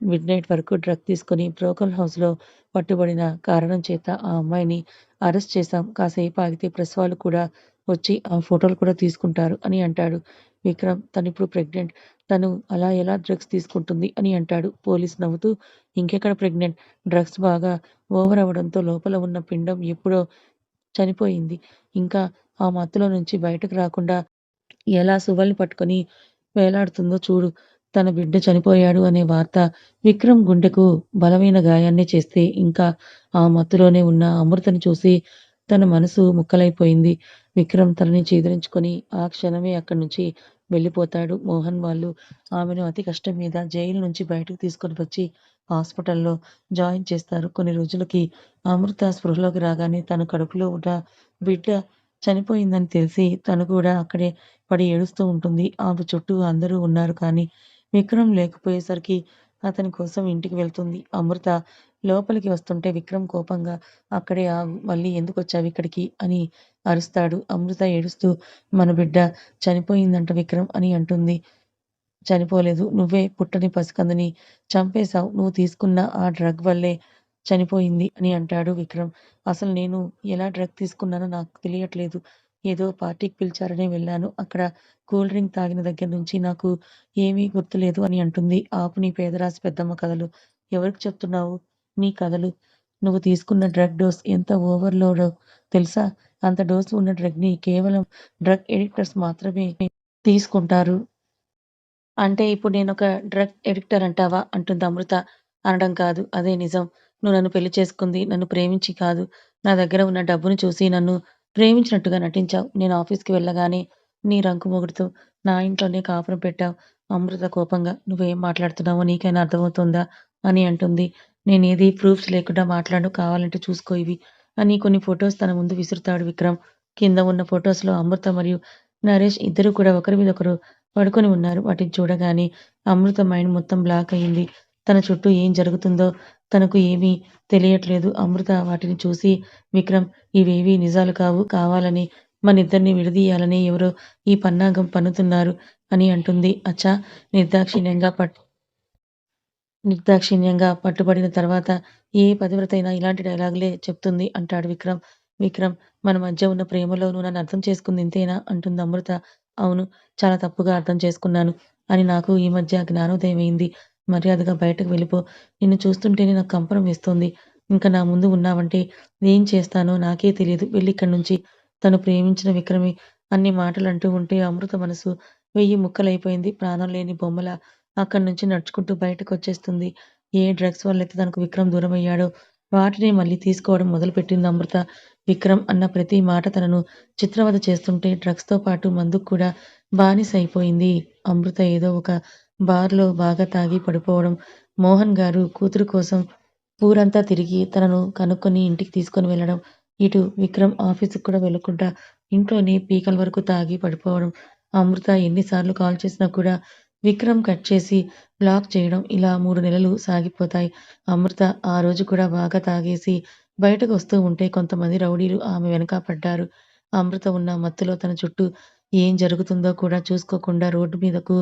మిడ్‌నైట్ వరకు డ్రగ్ తీసుకొని బ్రోకన్ హౌస్‌లో పట్టుబడిన కారణం చేత ఆ అమ్మాయిని అరెస్ట్ చేశాం. కాసేపు ఆగితే ప్రెస్ వాళ్ళు కూడా వచ్చి ఆ ఫోటోలు కూడా తీసుకుంటారు అని అంటాడు. విక్రమ్ తనిప్పుడు ప్రెగ్నెంట్. తను అలా ఎలా డ్రగ్స్ తీసుకుంటుంది అని అంటాడు. పోలీస్ నవ్వుతూ ఇంకెక్కడ ప్రెగ్నెంట్? డ్రగ్స్ బాగా ఓవర్ అవ్వడంతో లోపల ఉన్న పిండం ఎప్పుడో చనిపోయింది. ఇంకా ఆ మత్తులో నుంచి బయటకు రాకుండా ఎలా సువల్ని పట్టుకొని వేలాడుతుందో చూడు. తన బిడ్డ చనిపోయాడు అనే వార్త విక్రమ్ గుండెకు బలమైన గాయాన్నే చేస్తే ఇంకా ఆ మత్తులోనే ఉన్న అమృతని చూసి తన మనసు ముక్కలైపోయింది. విక్రమ్ తనని చీదరించుకొని ఆ క్షణమే అక్కడి నుంచి వెళ్ళిపోతాడు. మోహన్ వాళ్ళు ఆమెను అతి కష్టం మీద జైలు నుంచి బయటకు తీసుకొని వచ్చి హాస్పిటల్‌లో జాయిన్ చేస్తారు. కొన్ని రోజులకి అమృత స్పృహలోకి రాగానే తన కడుపులో ఉన్న బిడ్డ చనిపోయిందని తెలిసి తను కూడా అక్కడే పడి ఏడుస్తూ ఉంటుంది. ఆమె చుట్టూ అందరూ ఉన్నారు కానీ విక్రమ్ లేకపోయేసరికి అతని కోసం ఇంటికి వెళ్తుంది. అమృత లోపలికి వస్తుంటే విక్రమ్ కోపంగా "అక్కడే ఆగు. మళ్ళీ ఎందుకొచ్చావిక్కడికి" అని అరుస్తాడు. అమృత ఏడుస్తూ "మన బిడ్డ చనిపోయిందంట విక్రమ్" అని అంటుంది. చనిపోలేదు. నువ్వే పుట్టని పసికందుని చంపేశావు. నువ్వు తీసుకున్న ఆ డ్రగ్ వల్లే చనిపోయింది అని అంటాడు విక్రమ్. అసలు నేను ఎలా డ్రగ్ తీసుకున్నానో నాకు తెలియట్లేదు. ఏదో పార్టీకి పిలిచారని వెళ్ళాను. అక్కడ కూల్ డ్రింక్ తాగిన దగ్గర నుంచి నాకు ఏమీ గుర్తులేదు అని అంటుంది. ఆపు నీ పేదరాశి పెద్దమ్మ కథలు. ఎవరికి చెప్తున్నావు నీ కథలు? నువ్వు తీసుకున్న డ్రగ్ డోస్ ఎంత ఓవర్‌లోడో తెలుసా? అంత డోసు ఉన్న డ్రగ్‌ని కేవలం డ్రగ్ ఎడిక్టర్స్ మాత్రమే తీసుకుంటారు. అంటే ఇప్పుడు నేనొక డ్రగ్ ఎడిక్టర్ అంటావా? అంటుంది అమృత. అనడం కాదు. అదే నిజం. నువ్వు నన్ను పెళ్లి చేసుకుంది నన్ను ప్రేమించి కాదు. నా దగ్గర ఉన్న డబ్బును చూసి నన్ను ప్రేమించినట్టుగా నటించావు. నేను ఆఫీస్‌కి వెళ్ళగానే నీ రంకు మొగుడుతో నా ఇంట్లోనే కాపురం పెట్టావు. అమృత కోపంగా నువ్వేం మాట్లాడుతున్నావో నీకైనా అర్థమవుతోందా? అని అంటుంది. నేనేది ప్రూఫ్స్ లేకుండా మాట్లాడను. కావాలంటే చూసుకో ఇవి అని కొన్ని ఫోటోస్ తన ముందు విసురుతాడు విక్రమ్. కింద ఉన్న ఫోటోస్‌లో అమృత మరియు నరేష్ ఇద్దరూ కూడా ఒకరి మీద ఒకరు పడుకొని ఉన్నారు. వాటిని చూడగానే అమృత మైండ్ మొత్తం బ్లాక్ అయింది. తన చుట్టూ ఏం జరుగుతుందో తనకు ఏమీ తెలియట్లేదు. అమృత వాటిని చూసి విక్రమ్ ఇవేవీ నిజాలు కావు. కావాలని మనిద్దరిని విడదీయాలని ఎవరో ఈ పన్నాగం పన్నుతున్నారు అని అంటుంది. అచ్చా! నిర్దాక్షిణ్యంగా నిర్దాక్షిణ్యంగా పట్టుబడిన తర్వాత ఏ పతివ్రతైనా ఇలాంటి డైలాగులే చెప్తుంది అంటాడు విక్రమ్. విక్రమ్ మన మధ్య ఉన్న ప్రేమలో నువ్వు నన్ను అర్థం చేసుకుంది ఇంతేనా? అంటుంది అమృత. అవును. చాలా తప్పుగా అర్థం చేసుకున్నాను అని నాకు ఈ మధ్య జ్ఞానోదయమైంది. మర్యాదగా బయటకు వెళ్ళిపో. నిన్ను చూస్తుంటేనే నాకు కంపరం వేస్తోంది. ఇంక నా ముందు ఉన్నావంటే ఏం చేస్తానో నాకే తెలీదు. వెళ్ళిక్కడి నుంచి. తను ప్రేమించిన విక్రమే అన్ని మాటలంటూ ఉంటే అమృత మనసు వెయ్యి ముక్కలైపోయింది. ప్రాణం లేని బొమ్మలా అక్కడి నుంచి నడుచుకుంటూ బయటకొచ్చేస్తుంది. ఏ డ్రగ్స్ వల్లైతే తనకు విక్రమ్ దూరమయ్యాడో వాటినే మళ్ళీ తీసుకోవడం మొదలుపెట్టింది అమృత. విక్రమ్ అన్న ప్రతి మాట తనను చిత్రవద చేస్తుంటే డ్రగ్స్‌తో పాటు మందుకు కూడా బానిస అయిపోయింది. అమృత ఏదో ఒక బార్‌లో బాగా తాగి పడిపోవడం, మోహన్ గారు కూతురు కోసం ఊరంతా తిరిగి తనను కనుక్కొని ఇంటికి తీసుకొని వెళ్ళడం, ఇటు విక్రమ్ ఆఫీస్‌కి కూడా వెళ్ళకుండా ఇంట్లోనే పీకల వరకు తాగి పడిపోవడం, అమృత ఎన్ని సార్లు కాల్ చేసినా కూడా విక్రమ్ కట్ చేసి బ్లాక్ చేయడం ఇలా 3 నెలలు సాగిపోతాయి. అమృత ఆ రోజు కూడా బాగా తాగేసి బయటకొస్తూ ఉంటే కొంతమంది రౌడీలు ఆమె వెనక పడ్డారు. అమృత ఉన్న మత్తులో తన చుట్టూ ఏం జరుగుతుందో కూడా చూసుకోకుండా రోడ్డు మీదకు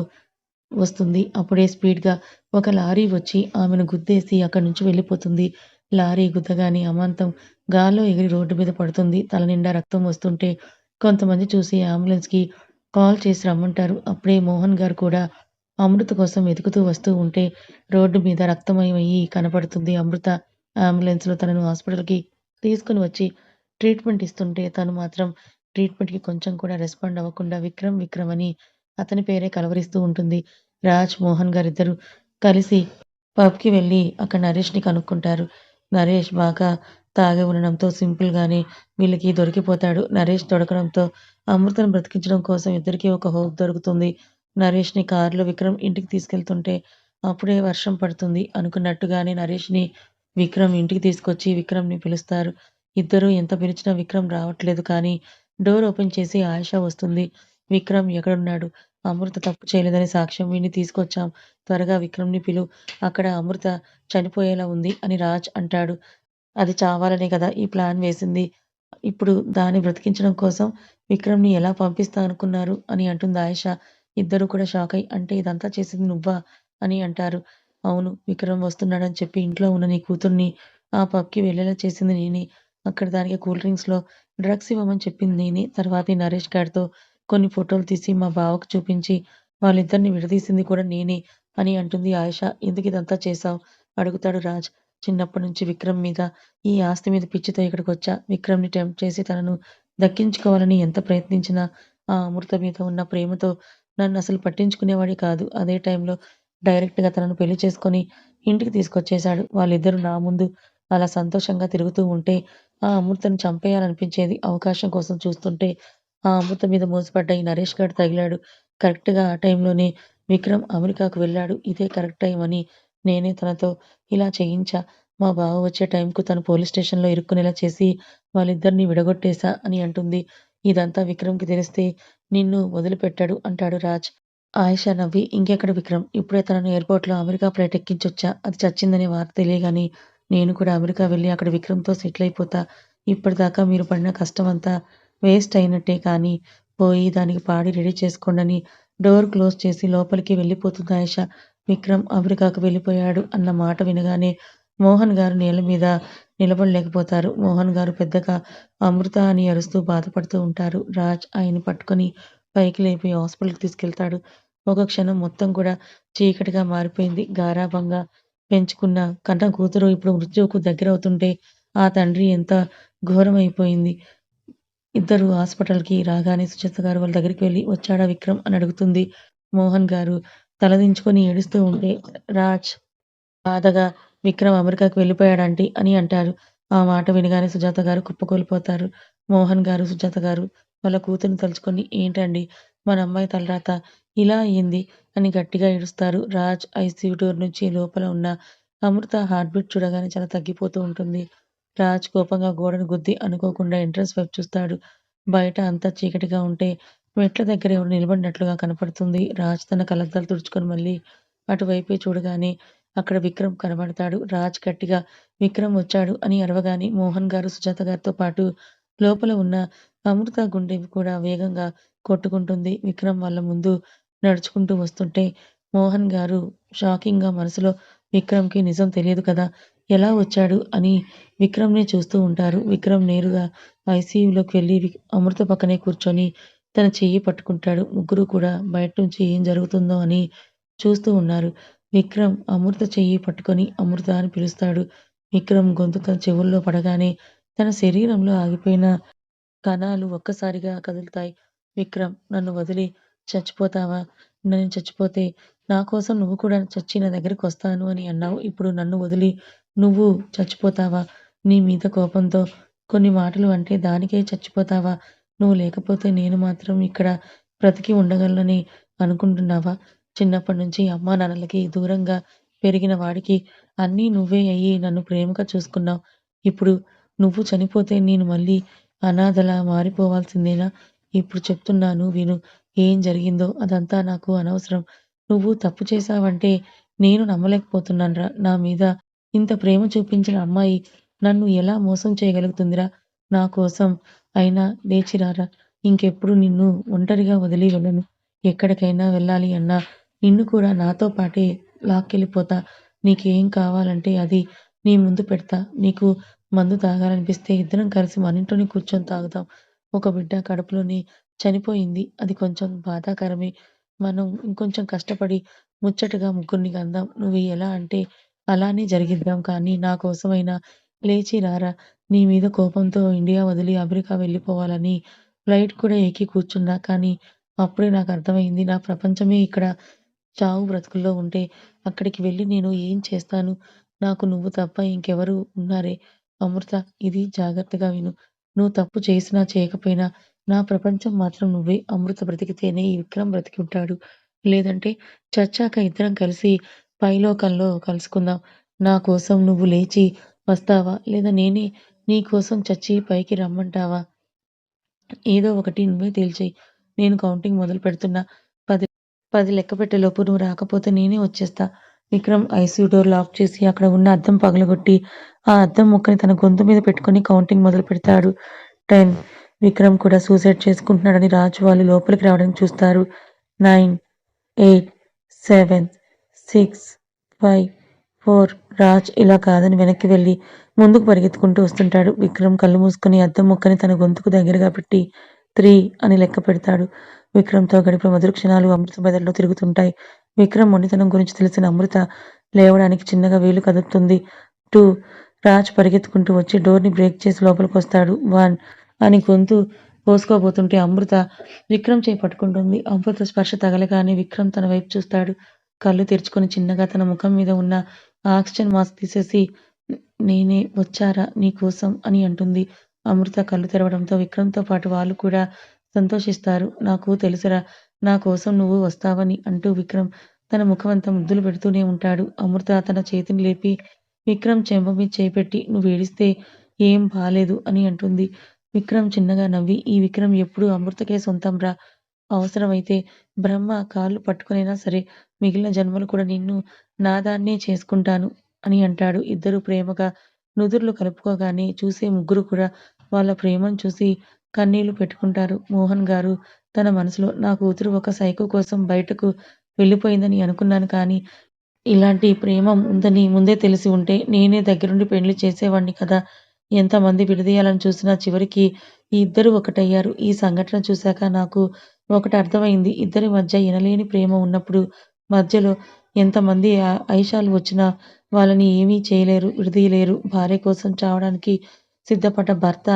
వస్తుంది. అప్పుడే స్పీడ్‌గా ఒక లారీ వచ్చి ఆమెను గుద్దేసి అక్కడి నుంచి వెళ్ళిపోతుంది. లారీ గుద్దగానే అమాంతం గాల్లో ఎగిరి రోడ్డు మీద పడుతుంది. తల నిండా రక్తం వస్తుంటే కొంతమంది చూసి అంబులెన్స్‌కి కాల్ చేసి రమ్మంటారు. అప్పుడే మోహన్ గారు కూడా అమృత కోసం వెతుకుతూ వస్తూ ఉంటే రోడ్డు మీద రక్తమయమయ్యి కనపడుతుంది అమృత. అంబులెన్స్‌లో తనను హాస్పిటల్‌కి తీసుకొని వచ్చి ట్రీట్మెంట్ ఇస్తుంటే తను మాత్రం ట్రీట్మెంట్‌కి కొంచెం కూడా రెస్పాండ్ అవ్వకుండా విక్రమ్, విక్రమ్ అని అతని పేరే కలవరిస్తూ ఉంటుంది. రాజ్, మోహన్ గారిద్దరూ కలిసి పబ్‌కి వెళ్లి అక్కడ నరేష్‌ని కనుక్కుంటారు. నరేష్ బాగా తాగి ఉండడంతో సింపుల్‌గానే వీళ్ళకి దొరికిపోతాడు. నరేష్ దొరకడంతో అమృతను బ్రతికించడం కోసం ఇద్దరికీ ఒక హోప్ దొరుకుతుంది. నరేష్‌ని కారులో విక్రమ్ ఇంటికి తీసుకెళ్తుంటే అప్పుడే వర్షం పడుతుంది. అనుకున్నట్టుగానే నరేష్‌ని విక్రమ్ ఇంటికి తీసుకొచ్చి విక్రమ్‌ని పిలుస్తారు. ఇద్దరూ ఎంత పిలిచినా విక్రమ్ రావట్లేదు కానీ డోర్ ఓపెన్ చేసి ఆయిషా వస్తుంది. విక్రమ్ ఎక్కడున్నాడు? అమృత తప్పు చేయలేదని సాక్ష్యం వీడిని తీసుకొచ్చాం. త్వరగా విక్రమ్‌ని పిలువు. అక్కడ అమృత చనిపోయేలా ఉంది అని రాజ్ అంటాడు. అది చావాలనే కదా ఈ ప్లాన్ వేసింది. ఇప్పుడు దాన్ని బ్రతికించడం కోసం విక్రమ్‌ని ఎలా పంపిస్తా అనుకున్నారు అని అంటుంది ఆయిషా. ఇద్దరూ కూడా షాకయి అంటే ఇదంతా చేసింది నువ్వా? అని అంటారు. అవును. విక్రమ్ వస్తున్నాడని చెప్పి ఇంట్లో ఉన్న నీ కూతుర్ని ఆ పబ్‌కి వెళ్ళేలా చేసింది నేనే. అక్కడ దానికి కూల్ డ్రింక్స్‌లో డ్రగ్స్ ఇవ్వమని చెప్పింది నేనే. తర్వాత ఈ నరేష్ గాడితో కొన్ని ఫోటోలు తీసి మా బావకి చూపించి వాళ్ళిద్దరిని విడదీసింది కూడా నేనే అని అంటుంది ఆయిష. ఎందుకిదంతా చేశావు? అడుగుతాడు రాజ్. చిన్నప్పటి నుంచి విక్రమ్ మీద, ఈ ఆస్తి మీద పిచ్చితో ఇక్కడికొచ్చా. విక్రమ్‌ని టెంప్ట్ చేసి తనను దక్కించుకోవాలని ఎంత ప్రయత్నించినా ఆ అమృత మీద ఉన్న ప్రేమతో నన్నసలు పట్టించుకునేవాడే కాదు. అదే టైంలో డైరెక్ట్‌గా తనను పెళ్లి చేసుకొని ఇంటికి తీసుకొచ్చేశాడు. వాళ్ళిద్దరూ నా ముందు అలా సంతోషంగా తిరుగుతూ ఉంటే, ఆ అమృతను చంపేయాలనిపించేది. అవకాశం కోసం చూస్తుంటే, ఆ అమృత మీద మోజుపడ్డ ఈ నరేష్ గాడు తగిలాడు. కరెక్ట్‌గా ఆ టైంలోనే విక్రమ్ అమెరికాకు వెళ్ళాడు. ఇదే కరెక్ట్ టైం అని నేనే తనతో ఇలా చేయించా. మా బావ వచ్చే టైంకు తను పోలీస్ స్టేషన్‌లో ఇరుక్కునేలా చేసి వాళ్ళిద్దరిని విడగొట్టేశా అని అంటుంది. ఇదంతా విక్రమ్‌కి తెలిస్తే నిన్ను వదిలిపెట్టడు అంటాడు రాజ్. ఆయిషా నవ్వి ఇంకెక్కడ విక్రమ్! ఇప్పుడే తనను ఎయిర్‌పోర్ట్‌లో అమెరికా ఫ్లైట్ ఎక్కించొచ్చా. అది చచ్చిందనే వార్త తెలియగానే నేను కూడా అమెరికా వెళ్ళి అక్కడ విక్రమ్‌తో సెటిల్ అయిపోతా. ఇప్పటిదాకా మీరు పడిన కష్టమంతా వేస్ట్ అయినట్టే కానీ పోయి దానికి పాడి రెడీ చేసుకోండని డోర్ క్లోజ్ చేసి లోపలికి వెళ్ళిపోతుంది ఆయిషా. విక్రమ్ అమెరికాకు వెళ్ళిపోయాడు అన్న మాట వినగానే మోహన్ గారు నేల మీద నిలబడలేకపోతారు. మోహన్ గారు పెద్దగా అమృత అని అరుస్తూ బాధపడుతూ ఉంటారు. రాజ్ ఆయన్ని పట్టుకొని పైకి లేపి హాస్పిటల్‌కి తీసుకెళ్తాడు. ఒక క్షణం మొత్తం కూడా చీకటిగా మారిపోయింది. గారాబంగా పెంచుకున్న కన్న కూతురు ఇప్పుడు మృత్యువుకు దగ్గరవుతుంటే ఆ తండ్రి ఎంత ఘోరమైపోయింది. ఇద్దరు హాస్పిటల్‌కి రాగానే సుజాత గారు వాళ్ళ దగ్గరికి వెళ్లి "వచ్చాడా విక్రమ్" అని అడుగుతుంది. మోహన్ గారు తలదించుకొని ఏడుస్తూ ఉంటే రాజ్ బాధగా "విక్రమ్ అమెరికాకి వెళ్ళిపోయాడాంటీ" అని అంటారు. ఆ మాట వినగానే సుజాత గారు కుప్పకూలిపోతారు. మోహన్ గారు, సుజాత గారు వాళ్ళ కూతుర్ని తలుచుకొని "ఏంటండీ మన అమ్మాయి తలరాత ఇలా అయింది" అని గట్టిగా ఏడుస్తారు. రాజ్ ఐసీయూ డోర్ నుంచి లోపల ఉన్న అమృత హార్ట్ బీట్ చూడగానే చాలా తగ్గిపోతూ ఉంటుంది. రాజ్ కోపంగా గోడను గుద్ది అనుకోకుండా ఎంట్రన్స్ వైపు చూస్తాడు. బయట అంతా చీకటిగా ఉంటే మెట్ల దగ్గర ఎవరో నిలబడినట్లుగా కనపడుతుంది. రాజ్ తన కళ్ళద్దాలు తుడుచుకొని మళ్ళీ అటువైపే చూడగానే అక్కడ విక్రమ్ కనబడతాడు. రాజ్ గట్టిగా విక్రమ్ వచ్చాడు అని అరవగానే మోహన్ గారు, సుజాత గారితో పాటు లోపల ఉన్న అమృత గుండె కూడా వేగంగా కొట్టుకుంటుంది. విక్రమ్ వాళ్ళ ముందు నడుచుకుంటూ వస్తుంటే మోహన్ గారు షాకింగ్‌గా మనసులో విక్రమ్‌కి నిజం తెలియదు కదా! ఎలా వచ్చాడు అని విక్రమ్‌నే చూస్తూ ఉంటారు. విక్రమ్ నేరుగా ఐసీయూలోకి వెళ్లి అమృత పక్కనే కూర్చొని తన చెయ్యి పట్టుకుంటాడు. ముగ్గురు కూడా బయట నుంచి ఏం జరుగుతుందో అని చూస్తూ ఉన్నారు. విక్రమ్ అమృత చెయ్యి పట్టుకొని అమృత అని పిలుస్తాడు. విక్రమ్ గొంతు తన చెవుల్లో పడగానే తన శరీరంలో ఆగిపోయిన కణాలు ఒక్కసారిగా కదులుతాయి. విక్రమ్ నన్ను వదిలి చచ్చిపోతావా? నేను చచ్చిపోతే నా కోసం నువ్వు కూడా చచ్చి నా దగ్గరకొస్తాను అని అన్నావు. ఇప్పుడు నన్ను వదిలి నువ్వు చచ్చిపోతావా? నీ మీద కోపంతో కొన్ని మాటలు అంటే దానికే చచ్చిపోతావా? నువ్వు లేకపోతే నేను మాత్రం ఇక్కడ బ్రతికి ఉండగలనని అనుకుంటున్నావా? చిన్నప్పటి నుంచి అమ్మానాన్నలకి దూరంగా పెరిగిన వాడికి అన్నీ నువ్వే అయ్యి నన్ను ప్రేమగా చూసుకున్నావు. ఇప్పుడు నువ్వు చనిపోతే నేను మళ్ళీ అనాథలా మారిపోవాల్సిందేనా? ఇప్పుడు చెప్తున్నాను విను. ఏం జరిగిందో అదంతా నాకు అనవసరం. నువ్వు తప్పు చేశావంటే నేను నమ్మలేకపోతున్నానురా. నా మీద ఇంత ప్రేమ చూపించిన అమ్మాయి నన్ను ఎలా మోసం చేయగలుగుతుందిరా? నా కోసం అయినా లేచి రారా. ఇంకెప్పుడు నిన్ను ఒంటరిగా వదిలి వెళ్ళను. ఎక్కడికైనా వెళ్ళాలి అన్నా నిన్ను కూడా నాతో పాటే లాక్కెళ్ళిపోతా. నీకేం కావాలంటే అది నీ ముందు పెడతా. నీకు మందు తాగాలనిపిస్తే ఇద్దరం కలిసి మన ఇంట్లోనే కూర్చొని తాగుదాం. ఒక బిడ్డ కడుపులోనే చనిపోయింది. అది కొంచెం బాధాకరమే. మనం ఇంకొంచెం కష్టపడి ముచ్చటగా ముగ్గురిని కందాం. నువ్వు ఎలా అంటే అలానే జరిగిద్దాం. కానీ నా కోసమైనా లేచి రారా. నీ మీద కోపంతో ఇండియా వదిలి అమెరికా వెళ్ళిపోవాలని ఫ్లైట్ కూడా ఎక్కి కూర్చున్నా. కానీ అప్పుడే నాకర్థమైంది నా ప్రపంచమే ఇక్కడ చావు బ్రతుకుల్లో ఉంటే అక్కడికి వెళ్ళి నేను ఏం చేస్తాను? నాకు నువ్వు తప్ప ఇంకెవరు ఉన్నారే? అమృత ఇది జాగ్రత్తగా విను. నువ్వు తప్పు చేసినా చేయకపోయినా నా ప్రపంచం మాత్రం నువ్వే. అమృత బ్రతికితేనే ఈ విక్రమ్ బ్రతికి ఉంటాడు. లేదంటే చచ్చాక ఇద్దరం కలిసి పైలోకంలో కలుసుకుందాం. నా కోసం నువ్వు లేచి వస్తావా? లేదా నేనే నీ కోసం చచ్చి పైకి రమ్మంటావా? ఏదో ఒకటి నువ్వే తేల్చేయి. నేను కౌంటింగ్ మొదలు పెడుతున్నా. 10 లెక్కపెట్టేలోపు నువ్వు రాకపోతే నేనే వచ్చేస్తా. విక్రమ్ ఐసీయూ డోర్ లాక్ చేసి అక్కడ ఉన్న అద్దం పగలగొట్టి, ఆ అద్దం ముక్కని తన గొంతు మీద పెట్టుకొని కౌంటింగ్ మొదలుపెడతాడు. 10 విక్రమ్ కూడా సూసైడ్ చేసుకుంటున్నాడని రాజు వాళ్ళు లోపలికి రావడానికి చూస్తారు. 9, 8, 7, 6, 5, 4 రాజ్ ఇలా కాదని వెనక్కి వెళ్ళి ముందుకు పరిగెత్తుకుంటూ వస్తుంటాడు. విక్రమ్ కళ్ళు మూసుకొని అద్దం ముక్కని తన గొంతుకు దగ్గరగా పెట్టి 3 అని లెక్క పెడతాడు. విక్రమ్‌తో గడిపిన మధుర క్షణాలు అమృత మెదడులో తిరుగుతుంటాయి. విక్రమ్ మొండితనం గురించి తెలిసిన అమృత లేవడానికి చిన్నగా వేలు కదుపుతుంది. 2 రాజ్ పరిగెత్తుకుంటూ వచ్చి డోర్‌ని బ్రేక్ చేసి లోపలికొస్తాడు. 1 అని గొంతు కోసుకోబోతుంటే అమృత విక్రమ్ చెయ్యి పట్టుకుంటుంది. అమృత స్పర్శ తగలగానే విక్రమ్ తన వైపు చూస్తాడు. కళ్ళు తెరుచుకొని చిన్నగా తన ముఖం మీద ఉన్న ఆక్సిజన్ మాస్క్ తీసేసి నేనే వచ్చారా నీకోసం అని అంటుంది. అమృత కళ్ళు తెరవడంతో విక్రమ్‌తో పాటు వాళ్ళు కూడా సంతోషిస్తారు. నాకు తెలుసురా నా కోసం నువ్వు వస్తావని అంటూ విక్రమ్ తన ముఖమంతా ముద్దులు పెడుతూనే ఉంటాడు. అమృత తన చేతిని లేపి విక్రమ్ చెంప మీద చేయి పెట్టి నువ్వేడిస్తే ఏం బాలేదు అని అంటుంది. విక్రమ్ చిన్నగా నవ్వి ఈ విక్రమ్ ఎప్పుడూ అమృతకే సొంతంరా. అవసరమైతే బ్రహ్మ కాళ్ళు పట్టుకొనైనా సరే మిగిలిన జన్మలు కూడా నిన్ను నాదాన్నే చేసుకుంటాను అని అంటాడు. ఇద్దరూ ప్రేమగా నుదుర్లు కలుపుకోగానే చూసే ముగ్గురు కూడా వాళ్ళ ప్రేమను చూసి కన్నీళ్లు పెట్టుకుంటారు. మోహన్ గారు తన మనసులో నా కూతురు ఒక సైకో కోసం బయటకు వెళ్ళిపోయిందని అనుకున్నాను కానీ ఇలాంటి ప్రేమ ఉందని ముందే తెలిసి ఉంటే నేనే దగ్గరుండి పెళ్లి చేసేవాణ్ణి కదా! ఎంతమంది విడదీయాలని చూసినా చివరికి ఈ ఇద్దరూ ఒకటయ్యారు. ఈ సంఘటన చూశాక నాకు ఒకటి అర్థమైంది. ఇద్దరి మధ్య ఎనలేని ప్రేమ ఉన్నప్పుడు మధ్యలో ఎంతమంది అయిషాలు వచ్చినా వాళ్ళని ఏమీ చేయలేరు, విడదీయలేరు. భార్య కోసం చావడానికి సిద్ధపడ్డ భర్త,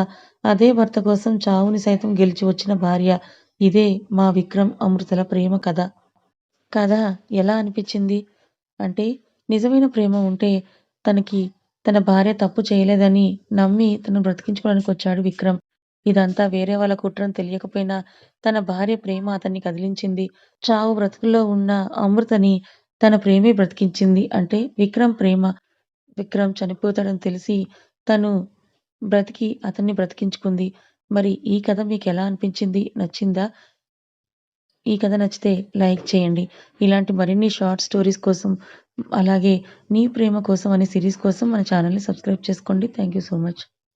అదే భర్త కోసం చావుని సైతం గెలిచి వచ్చిన భార్య. ఇదే మా విక్రమ్, అమృతల ప్రేమ కథ. కథ ఎలా అనిపించింది? అంటే నిజమైన ప్రేమ ఉంటే తనకి తన భార్య తప్పు చేయలేదని నమ్మి తనను బ్రతికించుకోవడానికొచ్చాడు విక్రమ్. ఇదంతా వేరే వాళ్ళ కుట్రని తెలియకపోయినా తన భార్య ప్రేమ అతన్ని కదిలించింది. చావు బ్రతుకుల్లో ఉన్న అమృతని తన ప్రేమే బ్రతికించింది. అంటే విక్రమ్ ప్రేమ. విక్రమ్ చనిపోతాడని తెలిసి తను బ్రతికి అతన్ని బ్రతికించుకుంది. మరి ఈ కథ మీకెలా అనిపించింది? నచ్చిందా? ఈ కథ నచ్చితే లైక్ చేయండి. ఇలాంటి మరిన్ని షార్ట్ స్టోరీస్ కోసం, అలాగే నీ ప్రేమ కోసం అనే సీరీస్ కోసం మన ఛానల్‌ని సబ్స్క్రైబ్ చేసుకోండి. Thank you so much.